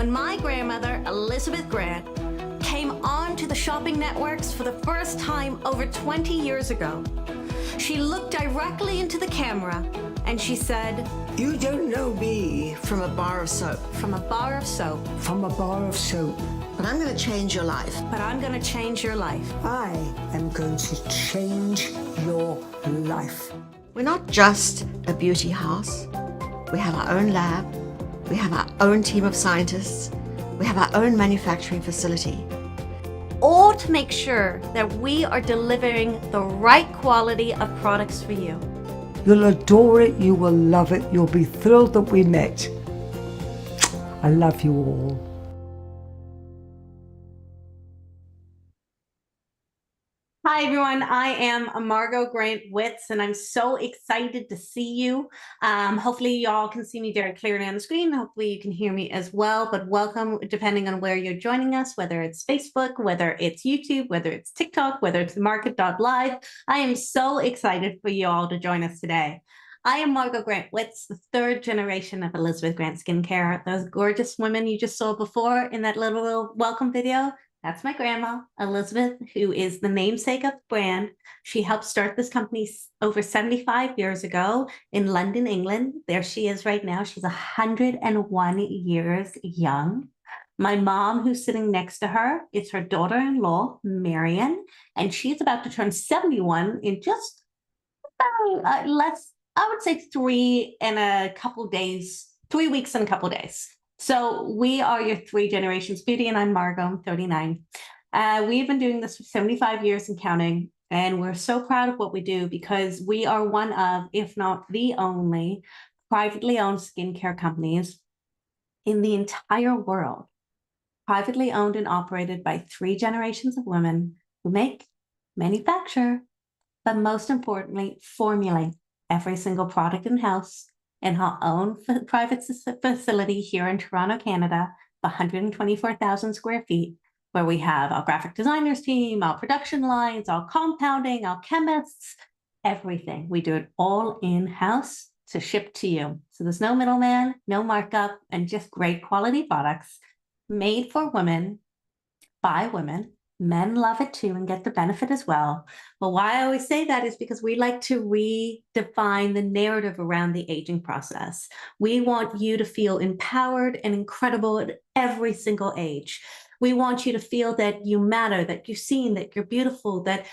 when my grandmother, Elizabeth Grant, came onto the shopping networks for the first time over 20 years ago. She looked directly into the camera and she said, "You don't know me from a bar of soap. From a bar of soap. From a bar of soap. But I'm going to change your life. But I'm going to change your life. I am going to change your life." We're not just a beauty house. We have our own lab. We have our own team of scientists. We have our own manufacturing facility. All to make sure that we are delivering the right quality of products for you. You'll adore it. You will love it. You'll be thrilled that we met. I love you all. Hi everyone, I am Margot Grant Witz and I'm so excited to see you. Hopefully y'all can see me very clearly on the screen. Hopefully you can hear me as well, but welcome depending on where you're joining us, whether it's Facebook, whether it's YouTube, whether it's TikTok, whether it's MARKET.live. I am so excited for you all to join us today. I am Margot Grant Witz, the third generation of Elizabeth Grant Skincare. Those gorgeous women you just saw before in that little welcome video, that's my grandma, Elizabeth, who is the namesake of the brand. She helped start this company over 75 years ago in London, England. There she is right now. She's 101 years young. My mom, who's sitting next to her, is her daughter-in-law, Marion, and she's about to turn 71 in just about I would say 3 weeks and a couple days. So we are your 3 generations beauty, and I'm Margot, I'm 39. We've been doing this for 75 years and counting, and we're so proud of what we do because we are one of, if not the only, privately owned skincare companies in the entire world, privately owned and operated by 3 generations of women who make, manufacture, but most importantly, formulate every single product in-house in our own private facility here in Toronto, Canada, 124,000 square feet, where we have our graphic designers team, our production lines, our compounding, our chemists, everything. We do it all in-house to ship to you. So there's no middleman, no markup, and just great quality products made for women, by women. Men love it too and get the benefit as well. But why I always say that is because we like to redefine the narrative around the aging process. We want you to feel empowered and incredible at every single age. We want you to feel that you matter, that you're seen, that you're beautiful, that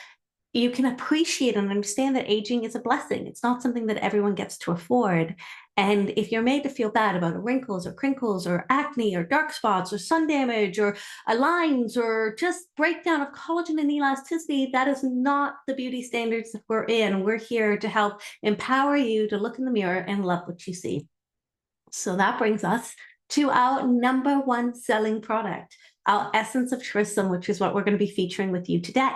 you can appreciate and understand that aging is a blessing. It's not something that everyone gets to afford. And if you're made to feel bad about wrinkles or crinkles or acne or dark spots or sun damage or lines or just breakdown of collagen and elasticity, that is not the beauty standards that we're in. We're here to help empower you to look in the mirror and love what you see. So that brings us to our #1 selling product, our Essence of Trissom, which is what we're going to be featuring with you today.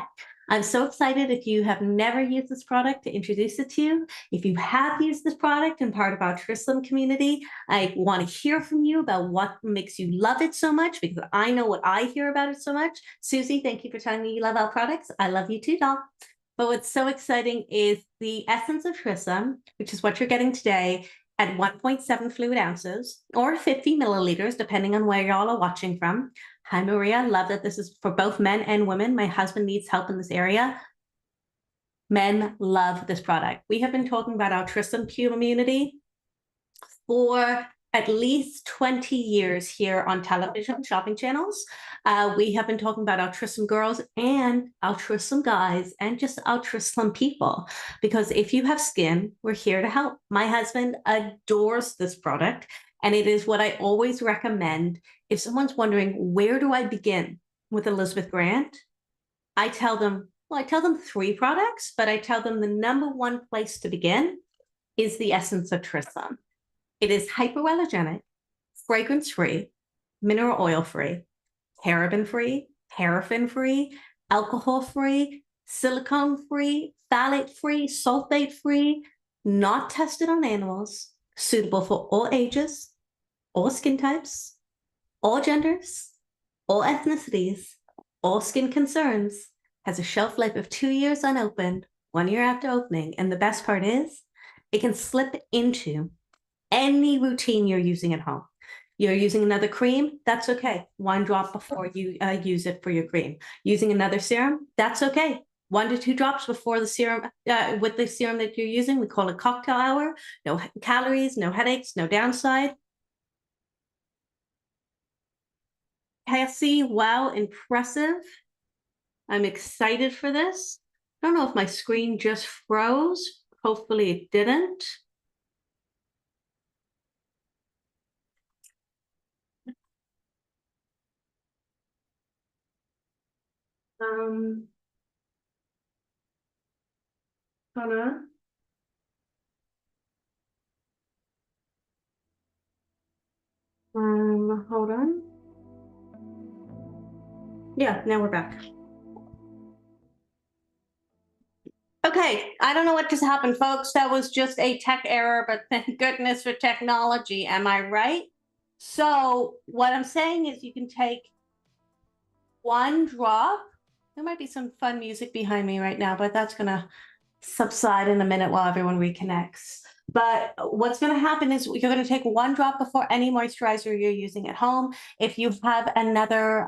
I'm so excited if you have never used this product to introduce it to you. If you have used this product and part of our Trissom community, I want to hear from you about what makes you love it so much, because I know what I hear about it so much. Susie, thank you for telling me you love our products. I love you too, doll. But what's so exciting is the Essence of Trissom, which is what you're getting today, at 1.7 fluid ounces or 50 milliliters, depending on where y'all are watching from. Hi, Maria. Love that this is for both men and women. My husband needs help in this area. Men love this product. We have been talking about our Trissom community for at least 20 years here on television shopping channels. We have been talking about our Trissom girls and our Trissom guys and just our Trissom people, because if you have skin, we're here to help. My husband adores this product, and it is what I always recommend if someone's wondering, where do I begin with Elizabeth Grant? I tell them 3 products, but I tell them the #1 place to begin is the Essence of Trissom. It is hypoallergenic, fragrance-free, mineral oil-free, paraben-free, paraffin-free, alcohol-free, silicone-free, phthalate-free, sulfate-free, not tested on animals, suitable for all ages, all skin types, all genders, all ethnicities, all skin concerns, has a shelf life of 2 years unopened, 1 year after opening, and the best part is, it can slip into any routine you're using at home. You're using another cream, that's okay. 1 drop before you use it for your cream. Using another serum, that's okay. 1 to 2 drops before the serum, with the serum that you're using. We call it cocktail hour. No calories, no headaches, no downside. Cassie, wow, impressive. I'm excited for this. I don't know if my screen just froze. Hopefully it didn't. Hold on. Hold on. Yeah, now we're back. Okay, I don't know what just happened, folks. That was just a tech error, but thank goodness for technology. Am I right? So what I'm saying is you can take 1 drop. There might be some fun music behind me right now, but that's gonna subside in a minute while everyone reconnects. But what's going to happen is you're going to take 1 drop before any moisturizer you're using at home. If you have another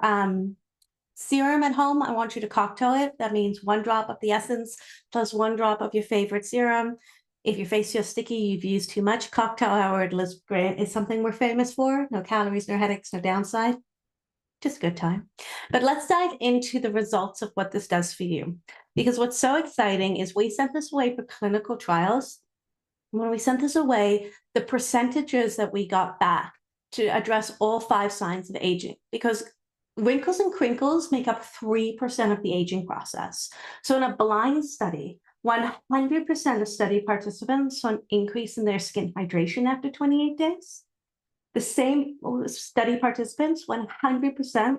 serum at home, I want you to cocktail it. That means 1 drop of the essence plus 1 drop of your favorite serum. If your face feels sticky, you've used too much, cocktail hour is something we're famous for. No calories, no headaches, no downside. Just a good time. But let's dive into the results of what this does for you. Because what's so exciting is we sent this away for clinical trials. When we sent this away, the percentages that we got back to address all 5 signs of aging, because wrinkles and crinkles make up 3% of the aging process. So in a blind study, 100% of study participants saw an increase in their skin hydration after 28 days. The same study participants, 100%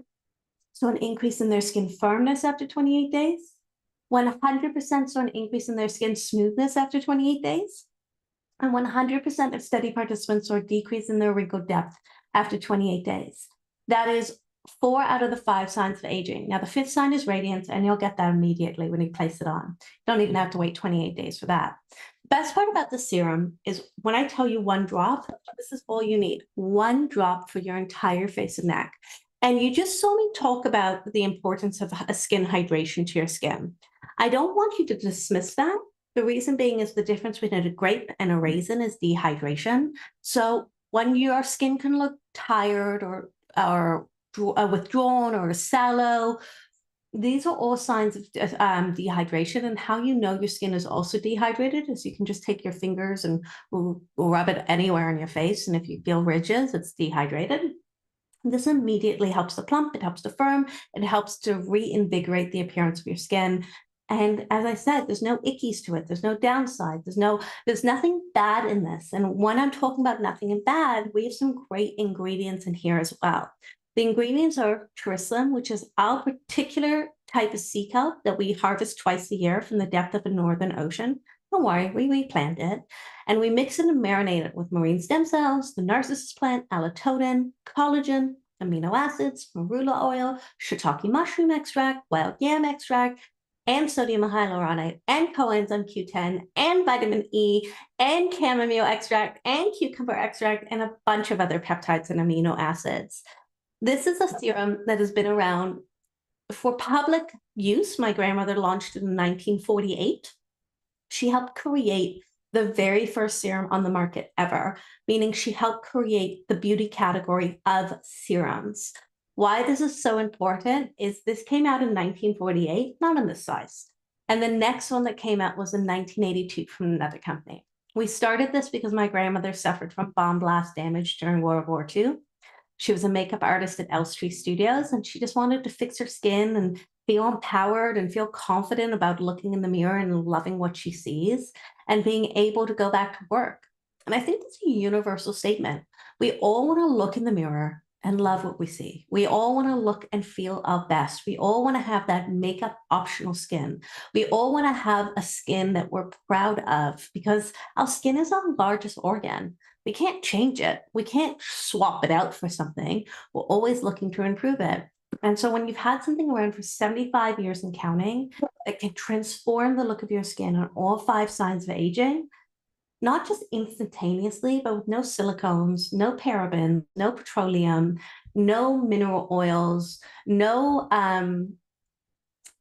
saw an increase in their skin firmness after 28 days. 100% saw an increase in their skin smoothness after 28 days. And 100% of study participants saw a decrease in their wrinkle depth after 28 days. That is 4 out of the 5 signs of aging. Now, the 5th sign is radiance, and you'll get that immediately when you place it on. You don't even have to wait 28 days for that. Best part about the serum is when I tell you 1 drop, this is all you need. 1 drop for your entire face and neck. And you just saw me talk about the importance of a skin hydration to your skin. I don't want you to dismiss that. The reason being is the difference between a grape and a raisin is dehydration. So when your skin can look tired or withdrawn or sallow, these are all signs of dehydration. And how you know your skin is also dehydrated is you can just take your fingers and rub it anywhere on your face. And if you feel ridges, it's dehydrated. This immediately helps to plump, it helps to firm, it helps to reinvigorate the appearance of your skin. And as I said, there's no ickies to it. There's no downside. There's nothing bad in this. And when I'm talking about nothing bad, we have some great ingredients in here as well. The ingredients are tritium, which is our particular type of sea kelp that we harvest twice a year from the depth of a northern ocean. Don't worry, we plant it. And we mix it and marinate it with marine stem cells, the narcissus plant, allotonin, collagen, amino acids, marula oil, shiitake mushroom extract, wild yam extract, and sodium hyaluronate, and coenzyme Q10, and vitamin E, and chamomile extract, and cucumber extract, and a bunch of other peptides and amino acids. This is a serum that has been around for public use. My grandmother launched it in 1948. She helped create the very first serum on the market ever, meaning she helped create the beauty category of serums. Why this is so important is this came out in 1948, not in this size. And the next one that came out was in 1982 from another company. We started this because my grandmother suffered from bomb blast damage during World War II. She was a makeup artist at Elstree Studios, and she just wanted to fix her skin and feel empowered and feel confident about looking in the mirror and loving what she sees and being able to go back to work. And I think that's a universal statement. We all want to look in the mirror and love what we see. We all want to look and feel our best. We all want to have that makeup optional skin. We all want to have a skin that we're proud of because our skin is our largest organ. We can't change it. We can't swap it out for something. We're always looking to improve it. And so when you've had something around for 75 years and counting that can transform the look of your skin on all 5 signs of aging, not just instantaneously, but with no silicones, no parabens, no petroleum, no mineral oils, no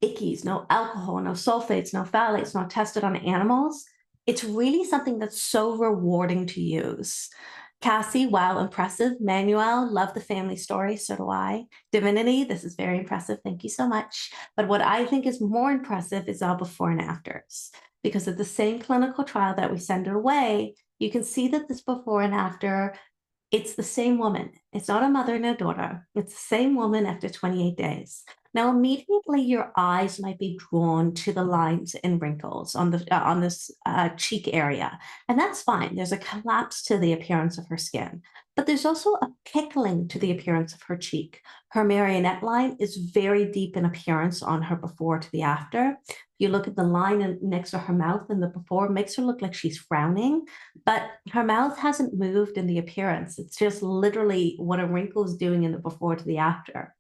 ickies, no alcohol, no sulfates, no phthalates, not tested on animals. It's really something that's so rewarding to use. Cassie, wow, impressive. Manuel, love the family story. So do I. Divinity, this is very impressive. Thank you so much. But what I think is more impressive is our before and afters. Because of the same clinical trial that we send it away, you can see that this before and after, it's the same woman. It's not a mother and a daughter. It's the same woman after 28 days. Now, immediately your eyes might be drawn to the lines and wrinkles on this cheek area, and that's fine. There's a collapse to the appearance of her skin, but there's also a pickling to the appearance of her cheek. Her marionette line is very deep in appearance on her before to the after. You look at the line next to her mouth in the before, it makes her look like she's frowning, but her mouth hasn't moved in the appearance. It's just literally what a wrinkle is doing in the before to the after.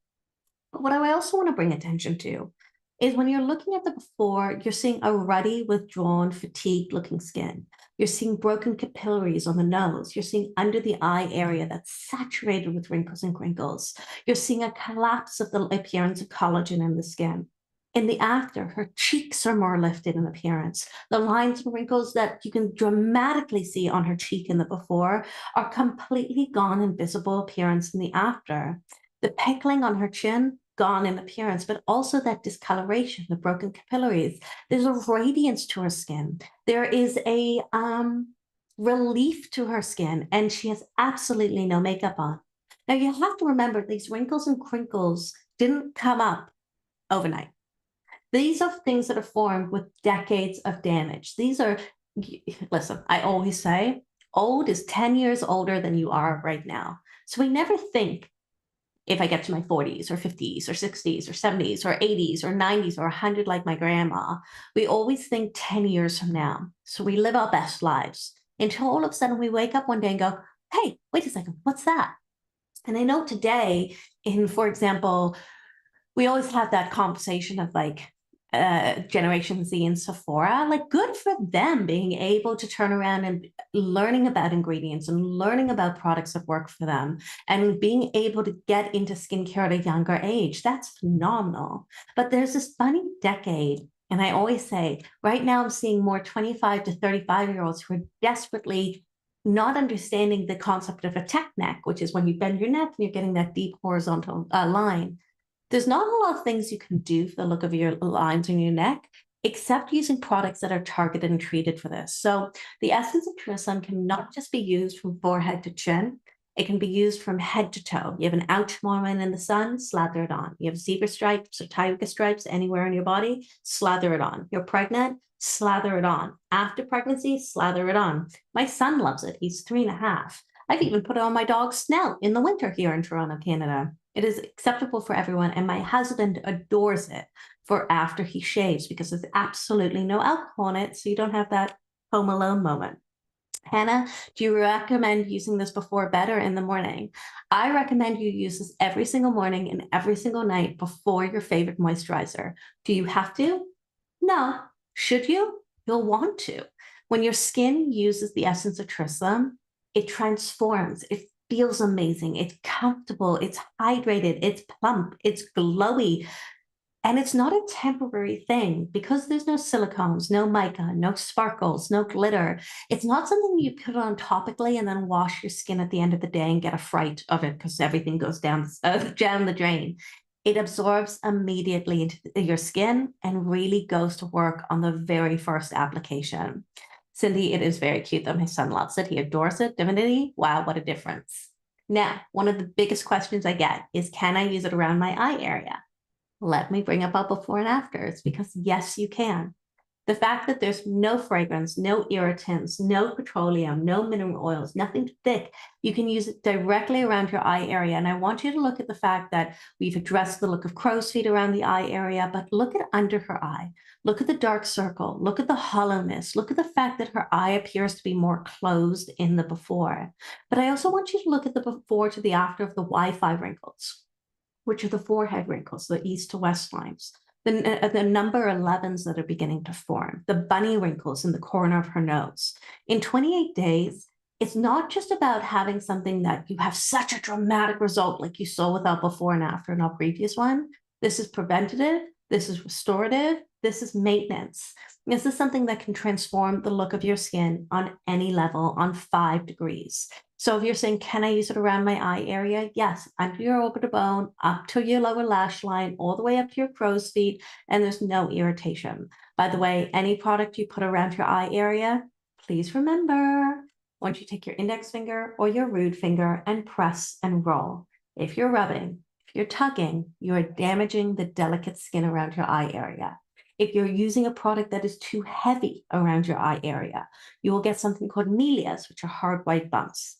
But what I also want to bring attention to is when you're looking at the before, you're seeing a ruddy, withdrawn, fatigued looking skin. You're seeing broken capillaries on the nose. You're seeing under the eye area that's saturated with wrinkles and crinkles. You're seeing a collapse of the appearance of collagen in the skin. In the after, her cheeks are more lifted in appearance. The lines and wrinkles that you can dramatically see on her cheek in the before are completely gone in visible appearance in the after. The pickling on her chin, gone in appearance, but also that discoloration, the broken capillaries. There's a radiance to her skin. There is a relief to her skin, and she has absolutely no makeup on. Now, you have to remember these wrinkles and crinkles didn't come up overnight. These are things that are formed with decades of damage. Listen, I always say, old is 10 years older than you are right now. So we never think, if I get to my 40s or 50s or 60s or 70s or 80s or 90s or 100 like my grandma, we always think 10 years from now. So we live our best lives until all of a sudden we wake up one day and go, hey, wait a second, what's that? And I know today, for example, we always have that conversation of like Generation Z and Sephora, like good for them being able to turn around and learning about ingredients and learning about products that work for them and being able to get into skincare at a younger age. That's phenomenal. But there's this funny decade. And I always say, right now I'm seeing more 25 to 35-year-olds who are desperately not understanding the concept of a tech neck, which is when you bend your neck and you're getting that deep horizontal line. There's not a lot of things you can do for the look of your lines on your neck, except using products that are targeted and treated for this. So the essence of Trisam can not just be used from forehead to chin, it can be used from head to toe. You have an ouch moment in the sun, slather it on. You have zebra stripes or tiger stripes anywhere on your body, slather it on. You're pregnant, slather it on. After pregnancy, slather it on. My son loves it. He's 3.5. I've even put it on my dog's snout in the winter here in Toronto, Canada. It is acceptable for everyone, and my husband adores it for after he shaves because there's absolutely no alcohol in it, so you don't have that home alone moment. Hannah, do you recommend using this before bed or in the morning? I recommend you use this every single morning and every single night before your favorite moisturizer. Do you have to? No. Should you? You'll want to. When your skin uses the essence of Trisam, it transforms. It feels amazing. It's comfortable. It's hydrated. It's plump. It's glowy. And it's not a temporary thing because there's no silicones, no mica, no sparkles, no glitter. It's not something you put on topically and then wash your skin at the end of the day and get a fright of it because everything goes down the drain. It absorbs immediately into your skin and really goes to work on the very first application. Cindy, it is very cute that my son loves it. He adores it. Divinity, wow, what a difference. Now, one of the biggest questions I get is, can I use it around my eye area? Let me bring up our before and afters, because yes, you can. The fact that there's no fragrance, no irritants, no petroleum, no mineral oils, nothing thick, you can use it directly around your eye area. And I want you to look at the fact that we've addressed the look of crow's feet around the eye area, but look at under her eye. Look at the dark circle. Look at the hollowness. Look at the fact that her eye appears to be more closed in the before. But I also want you to look at the before to the after of the Wi-Fi wrinkles, which are the forehead wrinkles, the east to west lines. the number 11s that are beginning to form, the bunny wrinkles in the corner of her nose. In 28 days, it's not just about having something that you have such a dramatic result like you saw with our before and after in our previous one. This is preventative, this is restorative, this is maintenance. This is something that can transform the look of your skin on any level on 5 degrees. So if you're saying, can I use it around my eye area? Yes, under your orbital bone, up to your lower lash line, all the way up to your crow's feet, and there's no irritation. By the way, any product you put around your eye area, please remember, once you take your index finger or your rude finger and press and roll. If you're rubbing, if you're tugging, you are damaging the delicate skin around your eye area. If you're using a product that is too heavy around your eye area, you will get something called melias, which are hard white bumps,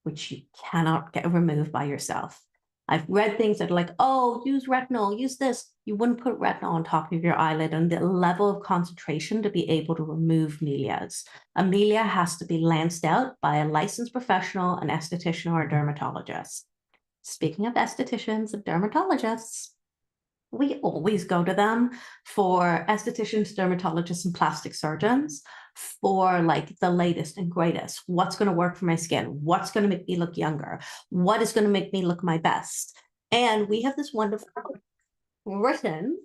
which you cannot get removed by yourself. I've read things that are like, oh, use retinol, use this. You wouldn't put retinol on top of your eyelid and the level of concentration to be able to remove melias. A melia has to be lanced out by a licensed professional, an esthetician, or a dermatologist. Speaking of estheticians and dermatologists, we always go to them for estheticians, dermatologists, and plastic surgeons for like the latest and greatest. What's going to work for my skin? What's going to make me look younger? What is going to make me look my best? And we have this wonderful written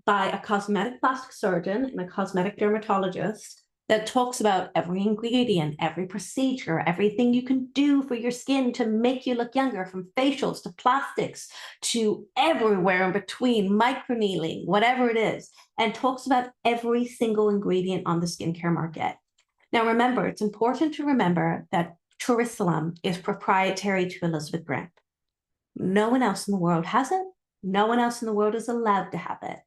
by a cosmetic plastic surgeon and a cosmetic dermatologist that talks about every ingredient, every procedure, everything you can do for your skin to make you look younger, from facials to plastics to everywhere in between, microneedling, whatever it is, and talks about every single ingredient on the skincare market. Now, remember, it's important to remember that Jerusalem is proprietary to Elizabeth Grant. No one else in the world has it. No one else in the world is allowed to have it.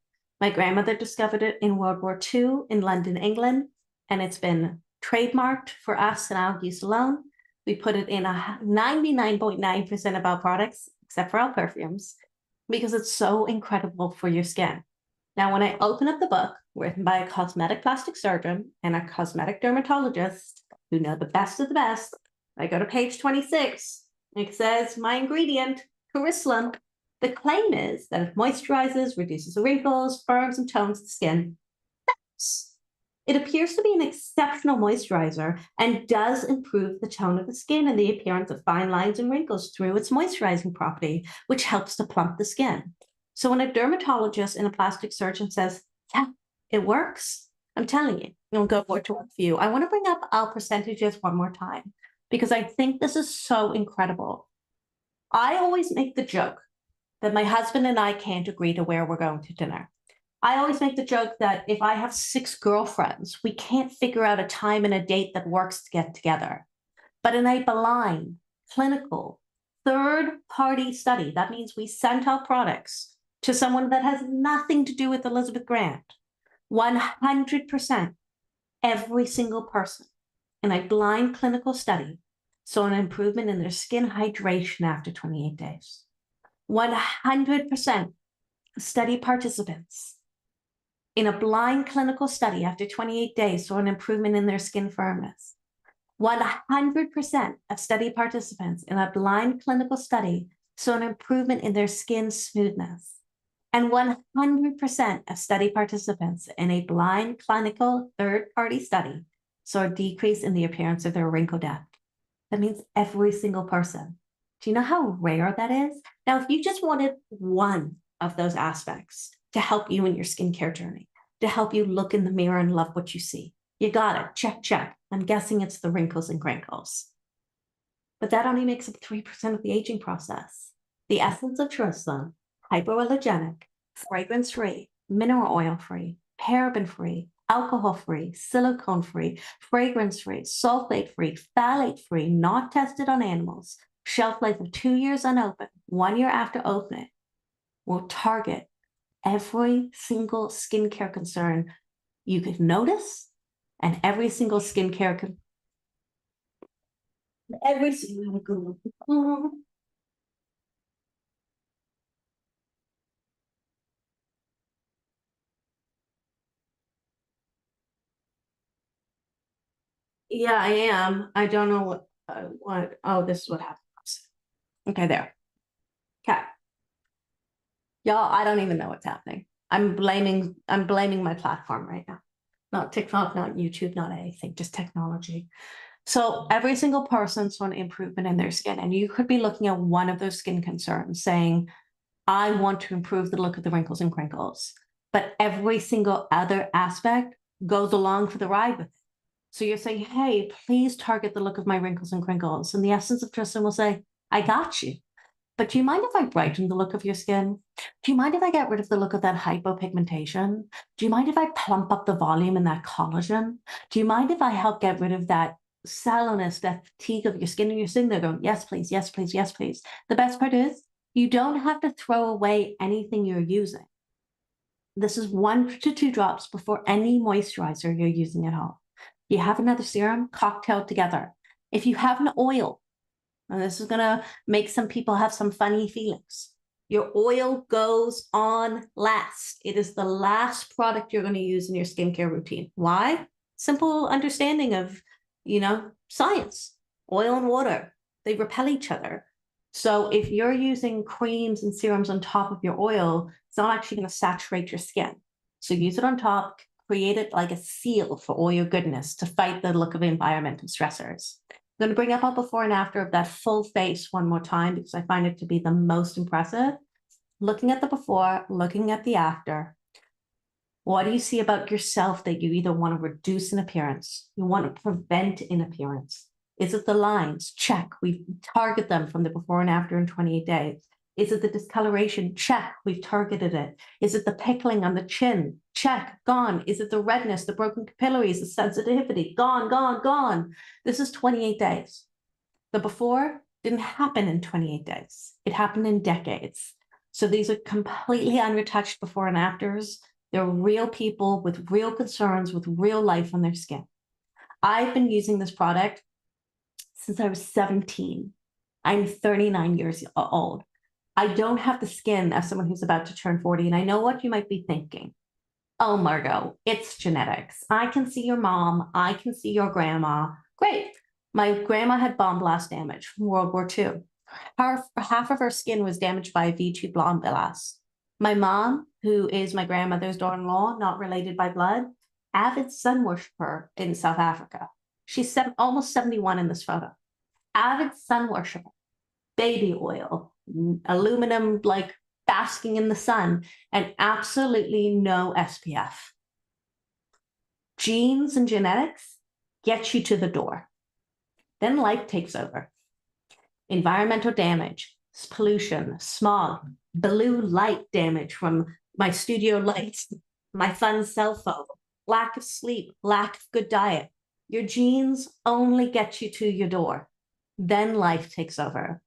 My grandmother discovered it in World War II in London, England, and it's been trademarked for us and our use alone. We put it in 99.9% of our products, except for our perfumes, because it's so incredible for your skin. Now, when I open up the book, written by a cosmetic plastic surgeon and a cosmetic dermatologist who know the best of the best, I go to page 26. It says, my ingredient, Jerusalem. The claim is that it moisturizes, reduces the wrinkles, firms and tones the skin. It appears to be an exceptional moisturizer and does improve the tone of the skin and the appearance of fine lines and wrinkles through its moisturizing property, which helps to plump the skin. So when a dermatologist and a plastic surgeon says, yeah, it works, I'm telling you, it'll go to work for you. I want to bring up our percentages one more time, because I think this is so incredible. I always make the joke that my husband and I can't agree to where we're going to dinner. I always make the joke that if I have 6 girlfriends, we can't figure out a time and a date that works to get together. But in a blind, clinical, third-party study, that means we sent our products to someone that has nothing to do with Elizabeth Grant. 100%, every single person in a blind clinical study saw an improvement in their skin hydration after 28 days. 100% study participants in a blind clinical study after 28 days saw an improvement in their skin firmness. 100% of study participants in a blind clinical study saw an improvement in their skin smoothness. And 100% of study participants in a blind clinical third-party study saw a decrease in the appearance of their wrinkle depth. That means every single person. Do you know how rare that is? Now, if you just wanted one of those aspects to help you in your skincare journey, to help you look in the mirror and love what you see, you got it. Check, check. I'm guessing it's the wrinkles and crinkles. But that only makes up 3% of the aging process. The essence of Jerusalem, hypoallergenic, fragrance-free, mineral oil-free, paraben-free, alcohol-free, silicone-free, fragrance-free, sulfate-free, phthalate-free, not tested on animals, shelf life of 2 years unopened, 1 year after opening, will target every single skincare concern you could notice, and every single skincare every single Yeah, I am. I don't know what, oh, this is what happens. Okay, there. Okay. Y'all, I don't even know what's happening. I'm blaming my platform right now. Not TikTok, not YouTube, not anything, just technology. So every single person's want improvement in their skin. And you could be looking at one of those skin concerns saying, I want to improve the look of the wrinkles and crinkles. But every single other aspect goes along for the ride with it. So you're saying, hey, please target the look of my wrinkles and crinkles. And the essence of Tristan will say, I got you. But do you mind if I brighten the look of your skin? Do you mind if I get rid of the look of that hypopigmentation? Do you mind if I plump up the volume and that collagen? Do you mind if I help get rid of that sallowness, that fatigue of your skin? And you're sitting there going, yes, please, yes, please, yes, please. The best part is you don't have to throw away anything you're using. This is 1 to 2 drops before any moisturizer you're using at home. You have another serum, cocktail together. If you have an oil, and this is going to make some people have some funny feelings, your oil goes on last. It is the last product you're going to use in your skincare routine. Why? Simple understanding of, science. Oil and water, they repel each other. So if you're using creams and serums on top of your oil, it's not actually going to saturate your skin. So use it on top, create it like a seal for all your goodness to fight the look of environmental stressors. I'm going to bring up a before and after of that full face one more time because I find it to be the most impressive. Looking at the before, looking at the after. What do you see about yourself that you either want to reduce in appearance, you want to prevent in appearance? Is it the lines? Check. We target them from the before and after in 28 days. Is it the discoloration? Check. We've targeted it. Is it the pickling on the chin? Check. Gone. Is it the redness, the broken capillaries, the sensitivity? Gone, gone, gone. This is 28 days. The before didn't happen in 28 days. It happened in decades. So these are completely unretouched before and afters. They're real people with real concerns, with real life on their skin. I've been using this product since I was 17. I'm 39 years old. I don't have the skin of someone who's about to turn 40. And I know what you might be thinking. Oh, Margot, it's genetics. I can see your mom. I can see your grandma. Great. My grandma had bomb blast damage from World War II. Half of her skin was damaged by a V2 bomb blast. My mom, who is my grandmother's daughter-in-law, not related by blood, avid sun worshiper in South Africa. She's almost 71 in this photo. Avid sun worshiper, baby oil, aluminum, like basking in the sun, and absolutely no SPF. Genes and genetics get you to the door. Then life takes over. Environmental damage, pollution, smog, blue light damage from my studio lights, my fun cell phone, lack of sleep, lack of good diet. Your genes only get you to your door. Then life takes over.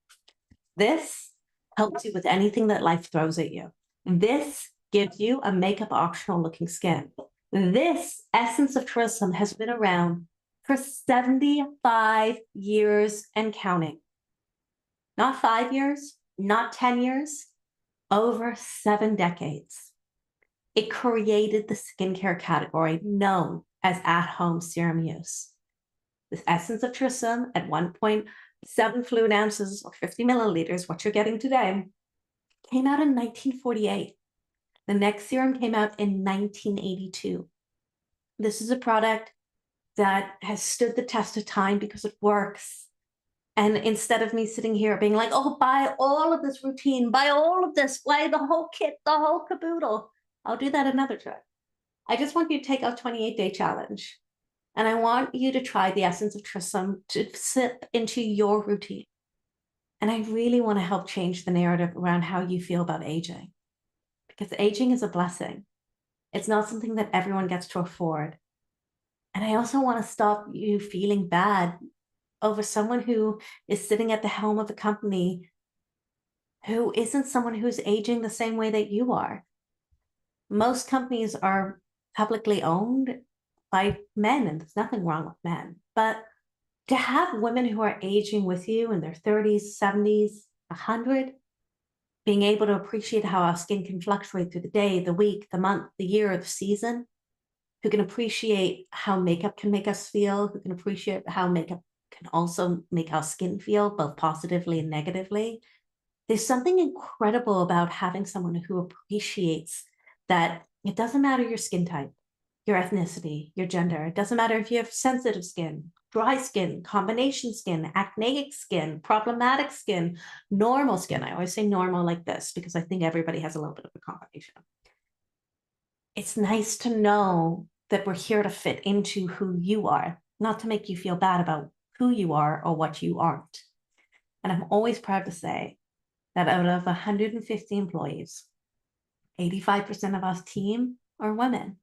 This helps you with anything that life throws at you. This gives you a makeup optional looking skin. This essence of Tristan has been around for 75 years and counting. Not 5 years, not 10 years, over 7 decades. It created the skincare category known as at-home serum use. The essence of Tristan at 1.7 fluid ounces or 50 milliliters, what you're getting today, came out in 1948. The next serum came out in 1982. This is a product that has stood the test of time because it works. And instead of me sitting here being like, oh, buy all of this routine, buy all of this, buy the whole kit, the whole caboodle, I'll do that another time. I just want you to take a 28-day challenge. And I want you to try the essence of Tristan to sip into your routine. And I really want to help change the narrative around how you feel about aging. Because aging is a blessing. It's not something that everyone gets to afford. And I also want to stop you feeling bad over someone who is sitting at the helm of a company who isn't someone who's aging the same way that you are. Most companies are publicly owned by men, and there's nothing wrong with men. But to have women who are aging with you in their 30s, 70s, 100, being able to appreciate how our skin can fluctuate through the day, the week, the month, the year, the season, who can appreciate how makeup can make us feel, who can appreciate how makeup can also make our skin feel, both positively and negatively. There's something incredible about having someone who appreciates that it doesn't matter your skin type, your ethnicity, your gender. It doesn't matter if you have sensitive skin, dry skin, combination skin, acneic skin, problematic skin, normal skin. I always say normal like this because I think everybody has a little bit of a combination. It's nice to know that we're here to fit into who you are, not to make you feel bad about who you are or what you aren't. And I'm always proud to say that out of 150 employees, 85% of our team are women.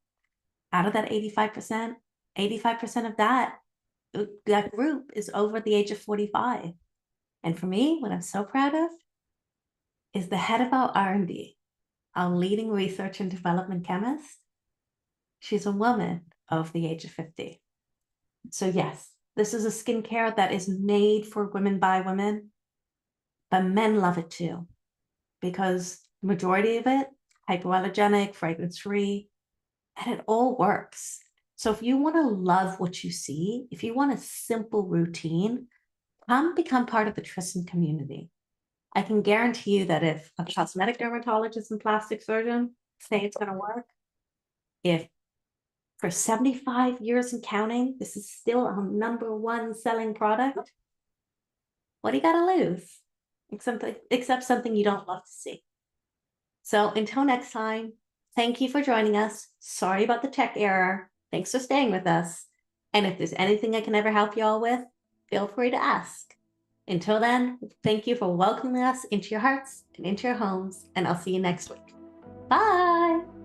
Out of that 85%, 85% of that group is over the age of 45. And for me, what I'm so proud of is the head of our R&D, our leading research and development chemist. She's a woman of the age of 50. So yes, this is a skincare that is made for women by women, but men love it too, because the majority of it, hypoallergenic, fragrance-free, and it all works. So if you want to love what you see, if you want a simple routine, come become part of the Tristan community. I can guarantee you that if a cosmetic dermatologist and plastic surgeon say it's going to work, if for 75 years and counting, this is still our #1 selling product, what do you got to lose? Except something you don't love to see. So until next time, thank you for joining us. Sorry about the tech error. Thanks for staying with us. And if there's anything I can ever help you all with, feel free to ask. Until then, thank you for welcoming us into your hearts and into your homes, and I'll see you next week. Bye.